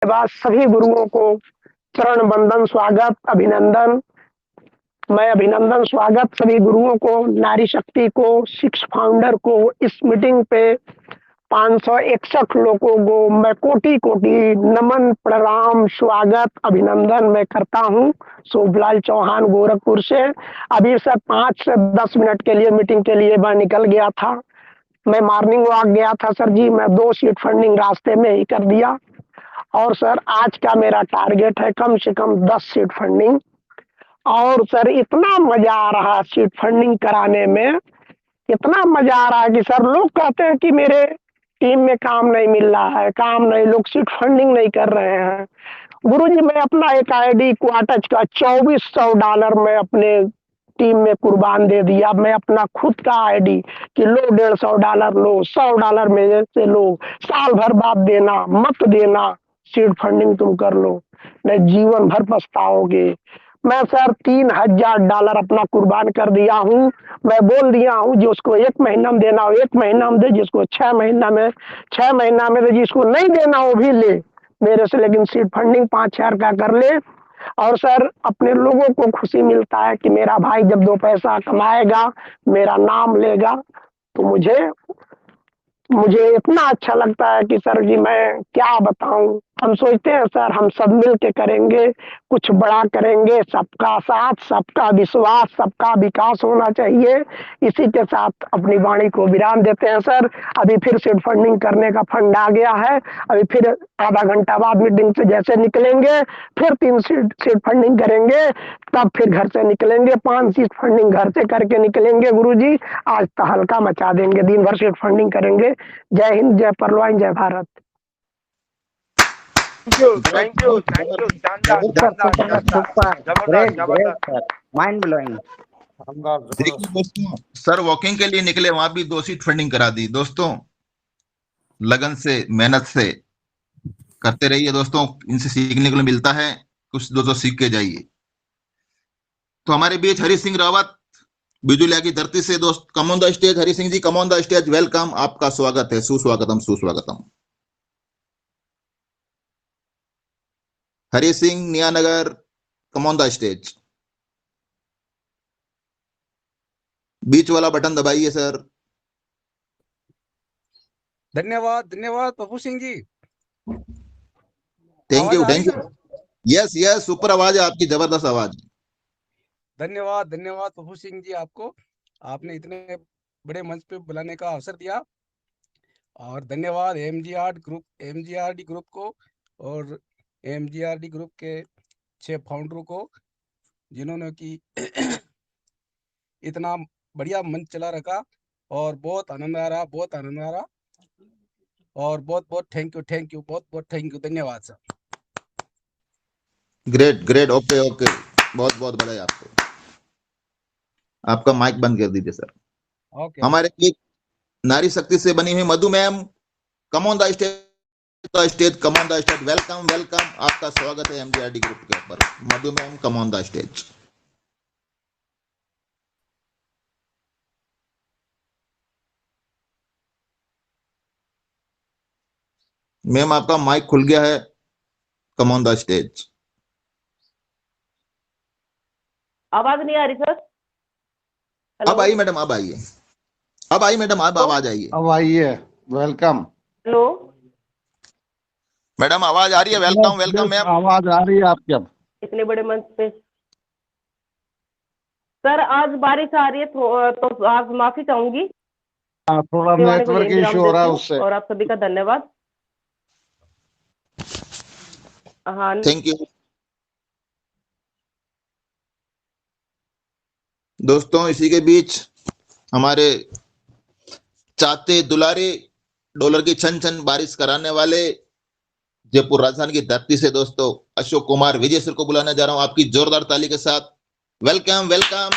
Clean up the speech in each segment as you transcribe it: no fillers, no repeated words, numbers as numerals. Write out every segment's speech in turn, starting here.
बाद सभी गुरुओं को चरण वंदन, स्वागत, अभिनंदन। मैं अभिनंदन, स्वागत सभी गुरुओं को, नारी शक्ति को, सिक्स फाउंडर को, इस मीटिंग पे 561 लोगों को मैं कोटि-कोटि नमन, प्रणाम, स्वागत, अभिनंदन मैं करता हूँ। शुभलाल चौहान गोरखपुर से। अभी सर 5 से 10 मिनट के लिए मीटिंग के लिए मैं निकल गया था। मैं मॉर्निंग वॉक गया था सर जी, मैं 2 सीट फंडिंग रास्ते में ही कर दिया। और सर आज का मेरा टारगेट है कम से कम 10 सीट फंडिंग। और सर इतना मजा आ रहा है सीट फंडिंग कराने में, इतना मजा आ रहा है कि सर लोग कहते हैं कि मेरे टीम में काम नहीं मिल रहा है, काम नहीं, लोग सीट फंडिंग नहीं कर रहे हैं। गुरुजी मैं अपना एक आईडी क्वाटच का $2400 मैं अपने टीम में कुर्बान दे दिया। मैं अपना खुद का आईडी कि लो $150 लो, $100 मेरे से लो, साल भर बाद देना, मत देना, सीड फंडिंग तुम कर लो, नहीं जीवन भर पछताओगे। मैं सर $3000 अपना कुर्बान कर दिया हूँ। मैं बोल दिया हूँ जिसको 1 महीना में देना हो 1 महीना में दे, जिसको 6 महीना में 6 महीना में दे, जिसको नहीं देना वो भी ले मेरे से, लेकिन सीड फंडिंग 5000 का कर ले। और सर अपने लोगों को खुशी मिलता है कि मेरा भाई जब 2 पैसा कमाएगा, मेरा नाम लेगा, तो मुझे इतना अच्छा लगता है कि सर जी मैं क्या बताऊं। हम सोचते हैं सर हम सब मिल के करेंगे, कुछ बड़ा करेंगे, सबका साथ, सबका विश्वास, सबका विकास होना चाहिए। इसी के साथ अपनी वाणी को विराम देते हैं सर। अभी फिर सीड फंडिंग करने का फंड आ गया है। अभी फिर आधा घंटा बाद मीटिंग से जैसे निकलेंगे, फिर 3 सीड फंडिंग करेंगे, तब फिर घर से निकलेंगे, 5 सीट फंडिंग घर से करके निकलेंगे। गुरुजी आज तो हल्का मचा देंगे, दिन भर सीट फंडिंग करेंगे। जय हिंद, जय परवाइन, जय भारत। थैंक यू शानदार शानदार शानदार जबरदस्त जबरदस्त माइंड ब्लोइंग। देखिए दोस्तों, सर वॉकिंग के लिए निकले, वहां भी 2 सीट फंडिंग करा दी। दोस्तों लगन से, मेहनत से करते रहिए दोस्तों, इनसे सीखने को मिलता है, कुछ दोस्तों सीख के जाइए। तो हमारे बीच हरि सिंह रावत बिजुलिया की धरती से दोस्त, come on the stage. Hari Singh ji come on the stage, welcome, आपका स्वागत है, सुस्वागतम सुस्वागतम। हरि सिंह नियानगर, कम ऑन द स्टेज। बीच वाला बटन दबाइए सर। धन्यवाद धन्यवाद पप्पू सिंह जी। थैंक यू आवाज आ थैंक रही यू। है? यस यस, सुपर आवाज है आपकी, जबरदस्त आवाज। धन्यवाद धन्यवाद पप्पू सिंह जी, आपको आपने इतने बड़े मंच पे बुलाने का अवसर दिया। और धन्यवाद एमजीआरडी ग्रुप को और एमजीआरडी ग्रुप के 6 फाउंडरों को, जिन्होंने कि इतना बढ़िया मंच चला रखा। और बहुत आनंद आ रहा, बहुत आनंद आ रहा। और बहुत बहुत थैंक यू, बहुत बहुत थैंक यू, धन्यवाद sir. Great great, okay okay, बहुत बहुत बधाई आपको। आपका माइक बंद कर दीजिए सर। ओके हमारे एक नारी शक्ति से बनी हुई Madhu ma'am, come on the stage, come on the stage, welcome welcome, आपका स्वागत है एमजीआरडी ग्रुप के ऊपर। Madhu ma'am come on the stage. Ma'am आपका माइक खुल गया है, कम ऑन द स्टेज। आवाज नहीं आ रही सर? अब आई मैडम, अब आइए, अब आई मैडम, अब आवाज आई है। अब आइए, वेलकम। हेलो मैडम आवाज आ रही है, वेलकम वेलकम मैम। आवाज आ रही है आपकी अब। इतने बड़े मंच पे सर आज बारिश आ रही है तो आज माफी चाहूंगी। थोड़ा नेटवर्क इशू हो रहा है उससे। और आप सभी का धन्यवाद। हाँ थैंक यू दोस्तों। इसी के बीच हमारे चाहते दुलारे डॉलर की छन छन बारिश कराने वाले जयपुर राजस्थान की धरती से दोस्तों अशोक कुमार विजय सर को बुलाने जा रहा हूं, आपकी जोरदार ताली के साथ। वेलकम वेलकम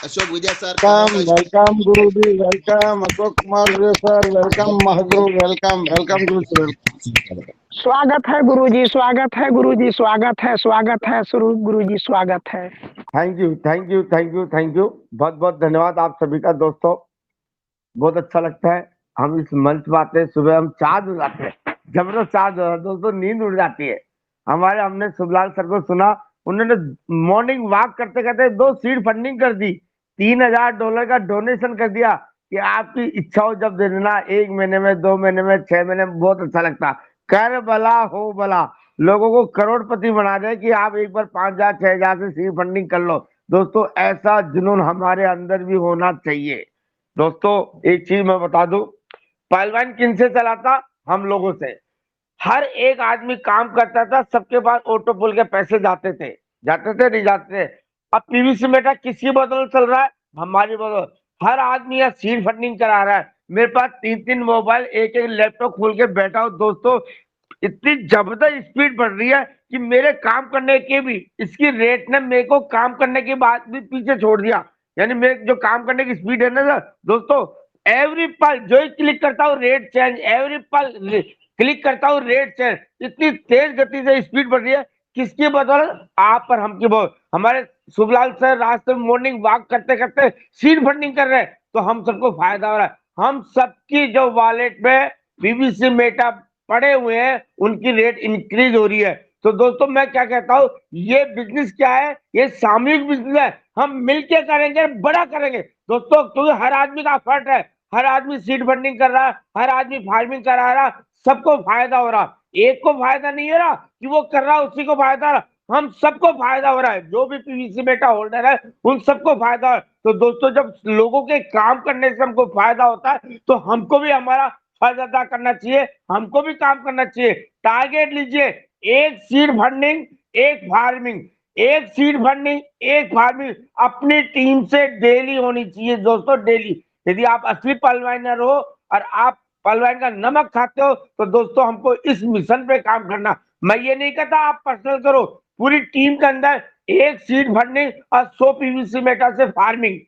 अशोक विजय सर। वेलकम गुरु जी, welcome Ashok Kumar Vijay sir, welcome Mahaguru, welcome welcome गुरु जी। स्वागत है गुरुजी, स्वागत है गुरुजी, स्वागत है, स्वागत है गुरुजी, स्वागत है। Thank you thank you thank you thank you, बहुत बहुत धन्यवाद आप सभी का दोस्तों। बहुत अच्छा लगता है, हम इस मंच पर आते हैं, सुबह हम 4 बजे आते हैं, जबरदस्त दोस्तों, नींद उड़ जाती है। हमने शुभलाल सर को सुना, उन्होंने मॉर्निंग वॉक करते करते 2 सीड फंडिंग कर दी, $3000 का डोनेशन कर दिया कि आपकी इच्छा हो जब दे देना, 1 महीने में, 2 महीने में, 6 महीने में, बहुत अच्छा लगता। कर भला हो भला, लोगों को करोड़पति बना दे कि आप एक बार 5000 6000 से सीड फंडिंग कर लो। दोस्तों ऐसा जुनून हमारे अंदर भी होना चाहिए। दोस्तों एक चीज मैं बता दूं, पहलवान किन से चलाता? हम लोगों से। हर एक आदमी काम करता था, सबके पास ऑटो पुल के पैसे जाते थे नहीं जाते थे। अब पीवीसी मेटा किसकी बदौलत चल रहा है? हमारी बदौलत। हर आदमी यहाँ सीड फंडिंग करा रहा है। मेरे पास 3 मोबाइल, एक लैपटॉप खोल के बैठा हूं। दोस्तों इतनी जबरदस्त स्पीड बढ़ रही है कि मेरे काम करने के भी, इसकी रेट ने मेरे को काम करने के बाद भी पीछे छोड़ दिया। यानी मेरे जो काम करने की स्पीड है ना सर दोस्तों, एवरी पल जो ही क्लिक करता हूँ रेट चेंज, एवरी पल क्लिक करता हूँ रेट चेंज। इतनी तेज गति से स्पीड बढ़ रही है, किसकी बदौलत? आप पर हम की बदौलत। हमारे शुभलाल सर रास्ते में मॉर्निंग वॉक करते करते सीड फंडिंग कर रहे हैं, तो हम सबको फायदा हो रहा है। हम सबकी जो वॉलेट में पीवीसी मेटा पड़े हुए हैं, उनकी रेट इंक्रीज हो रही है। तो दोस्तों मैं क्या कहता हूँ, ये बिजनेस क्या है? ये सामूहिक बिजनेस है। हम मिलके करेंगे, बड़ा करेंगे दोस्तों, क्योंकि हर आदमी का फर्ज है। हर आदमी सीड फंडिंग कर रहा है, हर आदमी फार्मिंग करा रहा, सबको फायदा हो रहा। एक को फायदा नहीं हो रहा कि वो कर रहा उसी को फायदा हो रहा, हम सबको फायदा हो रहा है। जो भी पीवीसी मेटा होल्डर है उन सबको फायदा है। तो दोस्तों जब लोगों के काम करने से हमको फायदा होता है, तो हमको भी हमारा फर्ज अदा करना चाहिए, हमको भी काम करना चाहिए। टारगेट लीजिए, 1 seed funding 1 farming, 1 seed funding 1 farming अपनी टीम से डेली होनी चाहिए दोस्तों, डेली। यदि आप असली पहलवानर हो और आप पहलवान का नमक खाते हो, तो दोस्तों हमको इस मिशन पे काम करना। मैं ये नहीं कहता आप पर्सनल करो, पूरी टीम के अंदर 1 सीड फंडिंग और 100 पीवीसी मेटा से फार्मिंग,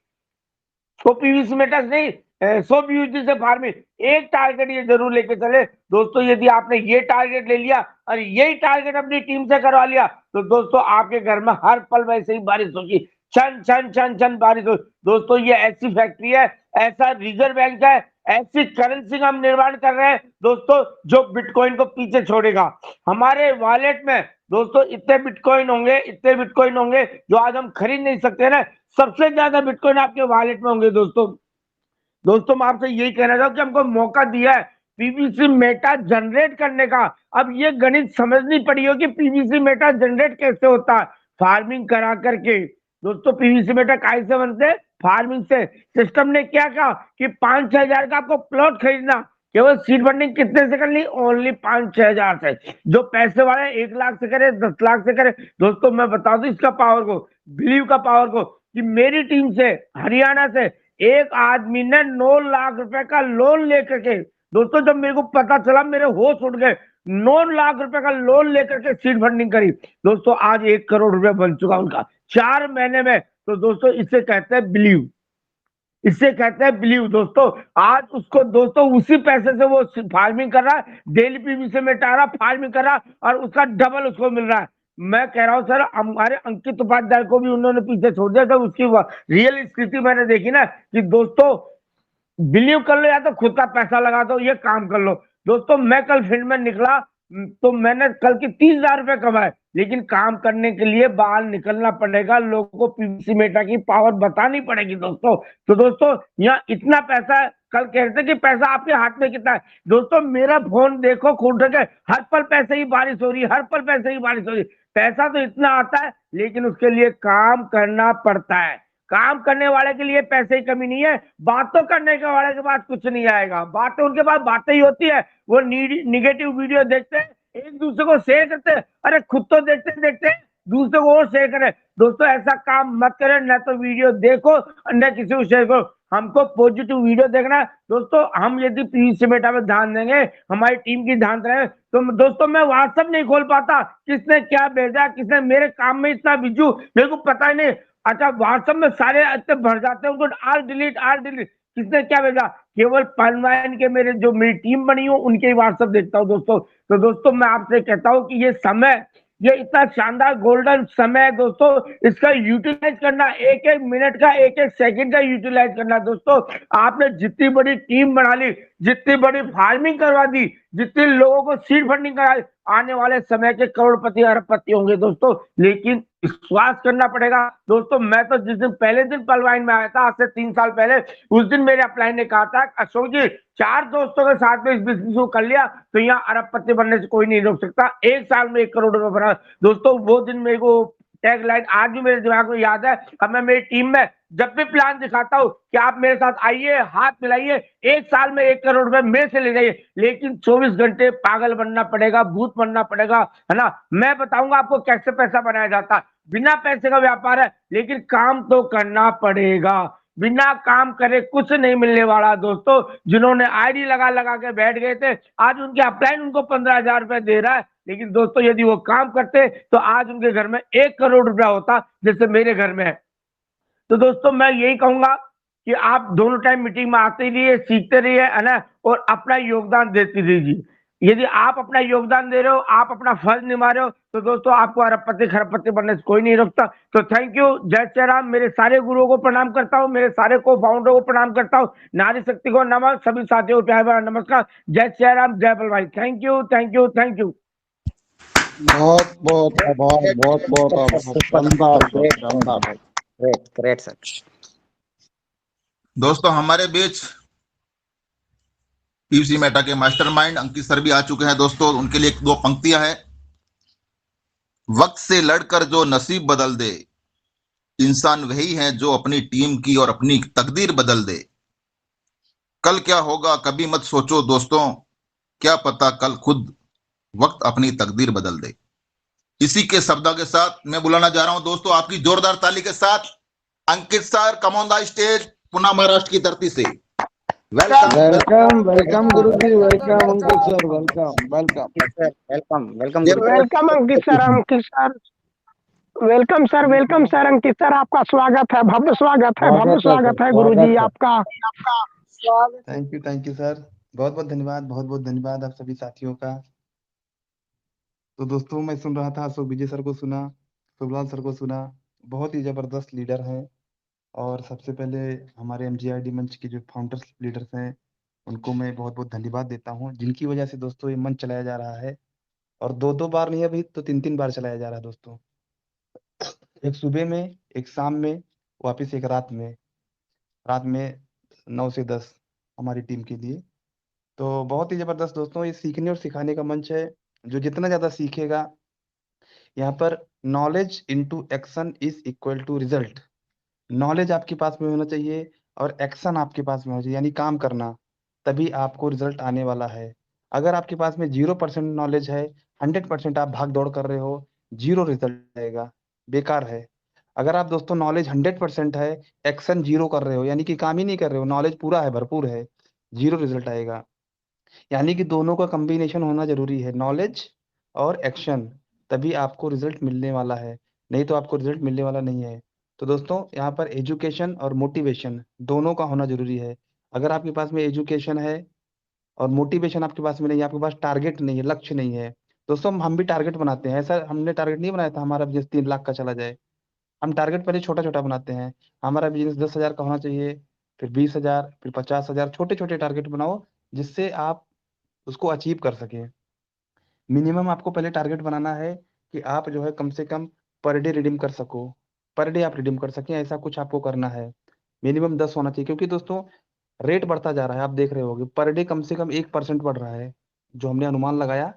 100 पीवीसी मेटा नहीं, 100 पीवीसी से फार्मिंग। एक टारगेट ये जरूर लेके चले दोस्तों। यदि आपने ये टारगेट ले लिया और यही टारगेट अपनी टीम से करवा लिया, तो दोस्तों आपके घर में हर पल वैसे ही बारिश होगी, छन छन छन छन बारिश हो। दोस्तों ये ऐसी फैक्ट्री है, ऐसा रिजर्व बैंक है, ऐसी करेंसी का हम निर्माण कर रहे हैं दोस्तों, जो बिटकॉइन को पीछे छोड़ेगा। हमारे वॉलेट में दोस्तों इतने बिटकॉइन होंगे जो आज हम खरीद नहीं सकते ना। सबसे ज्यादा बिटकॉइन आपके वॉलेट में होंगे दोस्तों मैं आपसे यही कहना चाहूँ कि हमको मौका दिया है पीवीसी मेटा जनरेट करने का। अब ये गणित समझनी पड़ी हो कि पीवीसी मेटा जनरेट कैसे होता है, फार्मिंग करा करके। दोस्तों पीवीसी मेटा कैसे बनते हैं? फार्मिंग से। सिस्टम ने क्या कहा कि 5-6 हजार का आपको प्लॉट खरीदना, केवल सीड फंडिंग कितने से करनी? ओनली 5-6 हजार से। जो पैसे वाले 1 लाख से करे, 10 लाख से करे। दोस्तों मैं बता दूं इसका पावर को, बिलीव का पावर को, कि मेरी टीम से हरियाणा से एक आदमी ने 9 लाख रुपए का लोन लेकर के, दोस्तों जब मेरे को पता चला मेरे होश उड़ गए, 9 लाख रुपए का लोन लेकर के सीड फंडिंग करी। दोस्तों आज 1 करोड़ रुपए बन चुका उनका 4 महीने में। तो दोस्तों इसे कहते हैं बिलीव, इससे कहते हैं बिलीव दोस्तों। आज उसको दोस्तों उसी पैसे से वो फार्मिंग कर रहा है, डेली पीवीसी में टारा फार्मिंग कर रहा है, और उसका डबल उसको मिल रहा है। मैं कह रहा हूं सर, हमारे अंकित उपाध्याय को भी उन्होंने पीछे छोड़ दिया था। उसकी रियल स्थिति मैंने देखी ना कि दोस्तों बिलीव कर लो या तो खुद का पैसा लगा दो, ये काम कर लो। दोस्तों मैं कल फील्ड में निकला तो मैंने कल के 30,000 रुपए कमाए, लेकिन काम करने के लिए बाहर निकलना पड़ेगा, लोगों को पीवीसी मेटा की पावर बतानी पड़ेगी दोस्तों। तो दोस्तों यहाँ इतना पैसा है, कल कहते कि पैसा आपके हाथ में कितना है। दोस्तों मेरा फोन देखो खोल के, हर पल पैसे ही बारिश हो रही है, हर पल पैसे ही बारिश हो रही है। पैसा तो इतना आता है, लेकिन उसके लिए काम करना पड़ता है। काम करने वाले के लिए पैसे की कमी नहीं है, बातों करने के वाले के पास कुछ नहीं आएगा। बातें उनके पास बातें ही होती है, वो निगेटिव वीडियो देखते हैं, एक दूसरे को शेयर करते हैं। अरे खुद तो देखते देखते दूसरे को और शेयर करें। दोस्तों ऐसा काम मत करें, न तो वीडियो देखो न किसी को शेयर करो। हमको पॉजिटिव वीडियो देखना है दोस्तों। हम यदि पीवीसी मेटा में ध्यान देंगे, हमारी टीम की ध्यान देंगे, तो दोस्तों मैं व्हाट्सएप नहीं खोल पाता, किसने क्या भेजा, किसने, मेरे काम में इतना बिजू मेरे को पता ही नहीं। अच्छा व्हाट्सएप में सारे इतने भर जाते हैं, उनको आल डिलीट किसने क्या भेजा, केवल पहलवान के मेरे जो मेरी टीम बनी हो उनके ही व्हाट्सएप देखता हूँ दोस्तों। तो दोस्तों मैं आपसे कहता हूँ कि ये समय, ये इतना शानदार गोल्डन समय है दोस्तों, इसका यूटिलाइज करना, एक एक मिनट का, एक एक सेकंड का यूटिलाइज करना। दोस्तों आपने जितनी बड़ी टीम बना ली, जितनी बड़ी फार्मिंग करवा दी, जितने लोगों को सीड फंडिंग कराई, आने वाले समय के करोड़पति अरबपति होंगे दोस्तों। लेकिन विश्वास करना पड़ेगा दोस्तों। मैं तो जिस दिन पहले दिन पलवाइन में आया था आज से 3 साल पहले, उस दिन मेरे अपलाइन ने कहा था अशोक जी 4 दोस्तों के साथ में इस बिजनेस को कर लिया तो यहाँ अरबपति बनने से कोई नहीं रोक सकता। 1 साल में 1 करोड़ रुपए बना दोस्तों। वो दिन मेरे को टैग लाइन आज भी मेरे दिमाग में याद है। अब मैं मेरी टीम में जब भी प्लान दिखाता हूँ कि आप मेरे साथ आइए, हाथ मिलाइए, 1 साल में 1 करोड़ रुपए मेरे से ले जाइए, लेकिन 24 घंटे पागल बनना पड़ेगा, भूत बनना पड़ेगा, है ना। मैं बताऊंगा आपको कैसे पैसा बनाया जाता है। बिना पैसे का व्यापार है, लेकिन काम तो करना पड़ेगा। बिना काम करे कुछ नहीं मिलने वाला दोस्तों। जिन्होंने आईडी लगा लगा के बैठ गए थे, आज उनके अपलाइन उनको 15,000 रुपए दे रहा है, लेकिन दोस्तों यदि वो काम करते तो आज उनके घर में 1 करोड़ रुपया होता, जैसे मेरे घर में है। तो दोस्तों मैं यही कहूंगा कि आप दोनों टाइम मीटिंग में आते रहिए, सीखते रहिए, है ना, और अपना योगदान देते रहिए। यदि आप अपना योगदान दे रहे हो, आप अपना फर्ज निभा रहे हो, तो दोस्तों आपको अरबपति खरबपति बनने से कोई नहीं रोकता। तो थैंक यू, जय श्री राम। मेरे सारे गुरुओं को प्रणाम करता हूँ, मेरे सारे को फाउंडर को प्रणाम करता हूँ, नारी शक्ति को नमन, सभी साथियों को प्यार भरा नमस्कार। जय श्री राम, जय बल भाई। Thank you, thank you, thank you. बहुत बहुत आभार, बहुत बहुत आभार। शानदार सर, शानदार। Great great sir. दोस्तों हमारे बीच पीयूसी मेटा के मास्टरमाइंड अंकित सर भी आ चुके हैं दोस्तों। उनके लिए 2 पंक्तियां हैं। वक्त से लड़कर जो नसीब बदल दे, इंसान वही है जो अपनी टीम की और अपनी तकदीर बदल दे। कल क्या होगा कभी मत सोचो दोस्तों, क्या पता कल खुद वक्त अपनी तकदीर बदल दे। इसी के शब्दों के साथ मैं बुलाना जा रहा हूं दोस्तों आपकी जोरदार ताली के साथ Ankit sir, come on the stage, Pune Maharashtra की धरती से। वेलकम वेलकम वेलकम गुरुजी, welcome Ankit sir, welcome welcome sir welcome welcome welcome Ankit sir, Ankit sir, welcome sir, welcome sir, Ankit sir, आपका स्वागत है, भव्य स्वागत है, भव्य स्वागत है गुरुजी आपका। Thank you sir. बहुत बहुत धन्यवाद आप सभी साथियों का। तो दोस्तों मैं सुन रहा था, अशोक विजय सर को सुना, शुभलाल सर को सुना, बहुत ही जबरदस्त लीडर हैं। और सबसे पहले हमारे एमजीआरडी मंच के जो फाउंडर्स लीडर्स हैं उनको मैं बहुत बहुत धन्यवाद देता हूँ, जिनकी वजह से दोस्तों ये मंच चलाया जा रहा है। और 2-2 बार नहीं, अभी तो 3-3 बार चलाया जा रहा है दोस्तों। एक सुबह में, एक शाम में, वापिस एक रात में 9 से 10 हमारी टीम के लिए। तो बहुत ही जबरदस्त दोस्तों, ये सीखने और सिखाने का मंच है। जो जितना ज्यादा सीखेगा, यहाँ पर knowledge into action is equal to result. Knowledge आपके पास में होना चाहिए और एक्शन आपके पास में होना चाहिए, यानी काम करना, तभी आपको रिजल्ट आने वाला है। अगर आपके पास में 0% नॉलेज है, 100% आप भाग दौड़ कर रहे हो, 0 रिजल्ट आएगा, बेकार है। अगर आप दोस्तों नॉलेज 100% है, एक्शन 0 कर रहे हो, यानी कि काम ही नहीं कर रहे हो, नॉलेज पूरा है, भरपूर है, 0 रिजल्ट आएगा। यानी कि दोनों का कॉम्बिनेशन होना जरूरी है, नॉलेज और एक्शन, तभी आपको रिजल्ट मिलने वाला है, नहीं तो आपको रिजल्ट मिलने वाला नहीं है। तो दोस्तों यहाँ पर एजुकेशन और मोटिवेशन दोनों का होना जरूरी है। अगर आपके पास में एजुकेशन है और मोटिवेशन आपके पास में नहीं है, आपके पास टारगेट नहीं है, लक्ष्य नहीं है। दोस्तों हम भी टारगेट बनाते हैं, ऐसा हमने टारगेट नहीं बनाया था हमारा बिजनेस 3 लाख का चला जाए। हम टारगेट पहले छोटा छोटा बनाते हैं। हमारा बिजनेस 10,000 का होना चाहिए, फिर 20,000, फिर 50,000, छोटे छोटे टारगेट बनाओ जिससे आप उसको अचीव कर सकें। मिनिमम आपको पहले टारगेट बनाना है कि आप जो है कम से कम पर डे रिडीम कर सको, पर डे आप रिडीम कर सकें, ऐसा कुछ आपको करना है। मिनिमम 10 होना चाहिए, क्योंकि दोस्तों रेट बढ़ता जा रहा है, आप देख रहे होगे पर डे कम से कम 1% बढ़ रहा है। जो हमने अनुमान लगाया,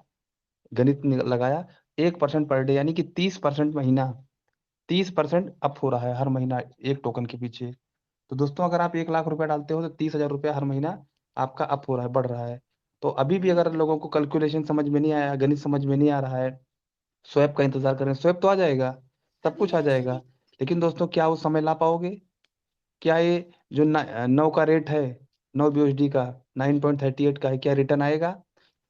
गणित लगाया, 1% पर डे, यानी कि 30% महीना, 30% अप हो रहा है हर महीना एक टोकन के पीछे। तो दोस्तों अगर आप 1 लाख रुपया डालते हो तो 30,000 रुपया हर महीना आपका अप हो रहा है, बढ़ रहा है। तो अभी भी अगर लोगों को कैलकुलेशन समझ में नहीं आया, गणित समझ में नहीं आ रहा है, स्वैप का इंतजार करें, स्वैप तो आ जाएगा, सब कुछ आ जाएगा, लेकिन दोस्तों क्या वो समय ला पाओगे? क्या ये जो 9 का रेट है, 9 BUSD का 9.38 का है, क्या रिटर्न आएगा?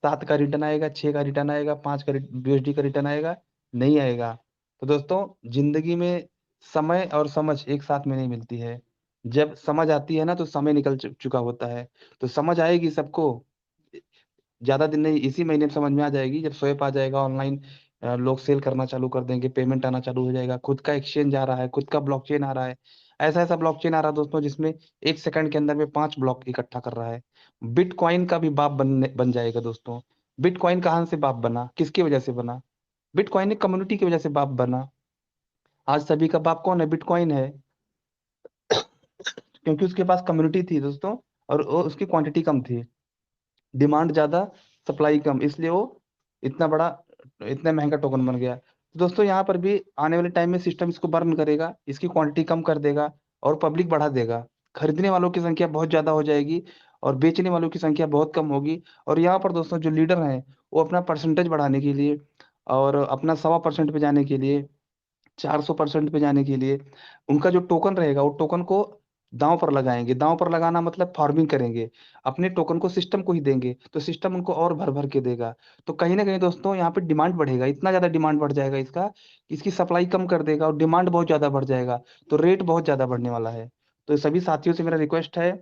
7 का रिटर्न आएगा, 6 का रिटर्न आएगा, 5 का BUSD का रिटर्न आएगा? नहीं आएगा। तो दोस्तों जिंदगी में समय और समझ एक साथ में नहीं मिलती है। जब समझ आती है ना तो समय निकल चुका होता है। तो समझ आएगी सबको, ज्यादा दिन नहीं, इसी महीने में समझ में आ जाएगी। जब स्वैप आ जाएगा, ऑनलाइन लोग सेल करना चालू कर देंगे, पेमेंट आना चालू हो जाएगा, खुद का एक्सचेंज आ रहा है, खुद का ब्लॉकचेन आ रहा है, ऐसा ऐसा ब्लॉकचेन आ रहा है दोस्तों जिसमें 1 सेकंड के अंदर में 5 ब्लॉक इकट्ठा कर रहा है। बिटकॉइन का भी बाप बन जाएगा दोस्तों। बिटकॉइन कहाँ से बाप बना, किसकी वजह से बना? बिटकॉइन एक कम्युनिटी की वजह से बाप बना। आज सभी का बाप कौन है? बिटकॉइन है। क्योंकि उसके पास कम्युनिटी थी दोस्तों, और उसकी क्वांटिटी कम थी, डिमांड ज्यादा, सप्लाई कम, इसलिए वो इतना बड़ा, इतना महंगा टोकन बन गया। तो दोस्तों यहाँ पर भी आने वाले टाइम में सिस्टम इसको बर्न करेगा, इसकी क्वांटिटी कम कर देगा और पब्लिक बढ़ा देगा। खरीदने वालों की संख्या बहुत ज्यादा हो जाएगी और बेचने वालों की संख्या बहुत कम होगी। और यहाँ पर दोस्तों जो लीडर हैं वो अपना परसेंटेज बढ़ाने के लिए और अपना 1.25% पे जाने के लिए, 400% पे जाने के लिए, उनका जो टोकन रहेगा वो टोकन को दांव पर लगाएंगे। दांव पर लगाना मतलब फार्मिंग करेंगे, अपने टोकन को सिस्टम को ही देंगे तो सिस्टम उनको और भर भर के देगा। तो कहीं ना कहीं दोस्तों यहाँ पे डिमांड बढ़ेगा, इतना ज्यादा डिमांड बढ़ जाएगा इसका कि इसकी सप्लाई कम कर देगा और डिमांड बहुत ज्यादा बढ़ जाएगा, तो रेट बहुत ज्यादा बढ़ने वाला है। तो सभी साथियों से मेरा रिक्वेस्ट है,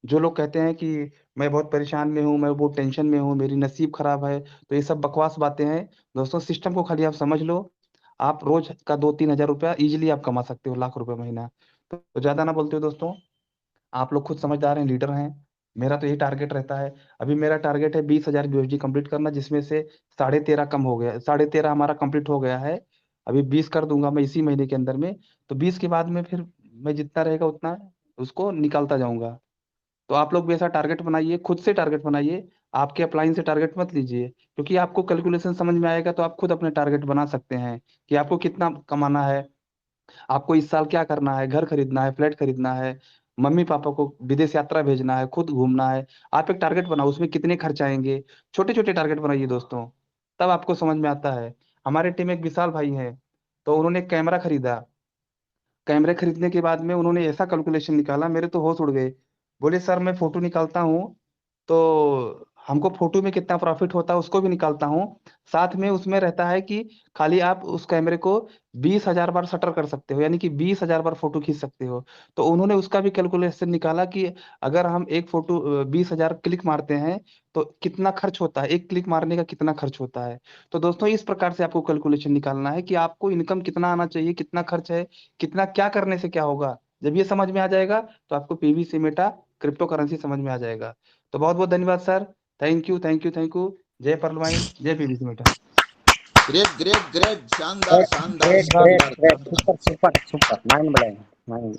जो लोग कहते हैं कि मैं बहुत परेशान में हूँ, मैं बहुत टेंशन में हूँ, मेरी नसीब खराब है, तो ये सब बकवास बातें हैं दोस्तों। सिस्टम को खाली आप समझ लो, आप रोज का 2-3 हज़ार रुपया इजीली आप कमा सकते हो, लाख रुपए महीना। तो ज्यादा ना बोलते हो दोस्तों, आप लोग खुद समझदार हैं, लीडर हैं। मेरा तो यही टारगेट रहता है। अभी मेरा टारगेट है 20,000 यूएसडी कंप्लीट करना, जिसमें से 13.5 कम हो गया, 13.5 हमारा कंप्लीट हो गया है। अभी 20 कर दूंगा मैं इसी महीने के अंदर में। तो 20 के बाद में फिर मैं जितना रहेगा उतना उसको निकालता जाऊंगा। तो आप लोग भी ऐसा टारगेट बनाइए, खुद से टारगेट बनाइए, आपके अपलाइन से टारगेट मत लीजिए, क्योंकि आपको कैलकुलेशन समझ में आएगा तो आप खुद अपने टारगेट बना सकते हैं कि आपको कितना कमाना है, आपको इस साल क्या करना है, घर खरीदना है, फ्लैट खरीदना है, मम्मी पापा को विदेश यात्रा भेजना है, खुद घूमना है। आप एक टारगेट बनाओ, उसमें कितने खर्च आएंगे, छोटे छोटे टारगेट बनाइए दोस्तों, तब आपको समझ में आता है। हमारे टीम में एक विशाल भाई है, तो उन्होंने कैमरा खरीदा। कैमरे खरीदने के बाद में उन्होंने ऐसा कैलकुलेशन निकाला, मेरे तो होश उड़ गए। बोले सर मैं फोटो निकालता हूँ तो हमको फोटो में कितना प्रॉफिट होता है उसको भी निकालता हूँ, साथ में उसमें रहता है कि खाली आप उस कैमरे को 20,000 बार शटर कर सकते हो, यानी कि 20,000 बार फोटो खींच सकते हो। तो उन्होंने उसका भी कैलकुलेशन निकाला कि अगर हम एक फोटो 20,000 क्लिक मारते हैं तो कितना खर्च होता है, एक क्लिक मारने का कितना खर्च होता है। तो दोस्तों इस प्रकार से आपको कैलकुलेशन निकालना है कि आपको इनकम कितना आना चाहिए, कितना खर्च है, कितना क्या करने से क्या होगा। जब ये समझ में आ जाएगा तो आपको पीवीसी मेटा क्रिप्टो करेंसी समझ में आ जाएगा। तो बहुत बहुत धन्यवाद sir, thank you thank you thank you. जय परलवाइन, जय PVC Meta. Great great great, शानदार शानदार ग्रेट ग्रेट शानदार ग्रेट, शानदार। Super super super, mind blowing, mind.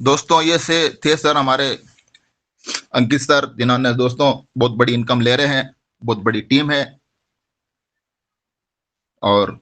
दोस्तों ये से थे सर हमारे अंकित सर, जिन्होंने दोस्तों बहुत बड़ी इनकम ले रहे हैं, बहुत बड़ी टीम है और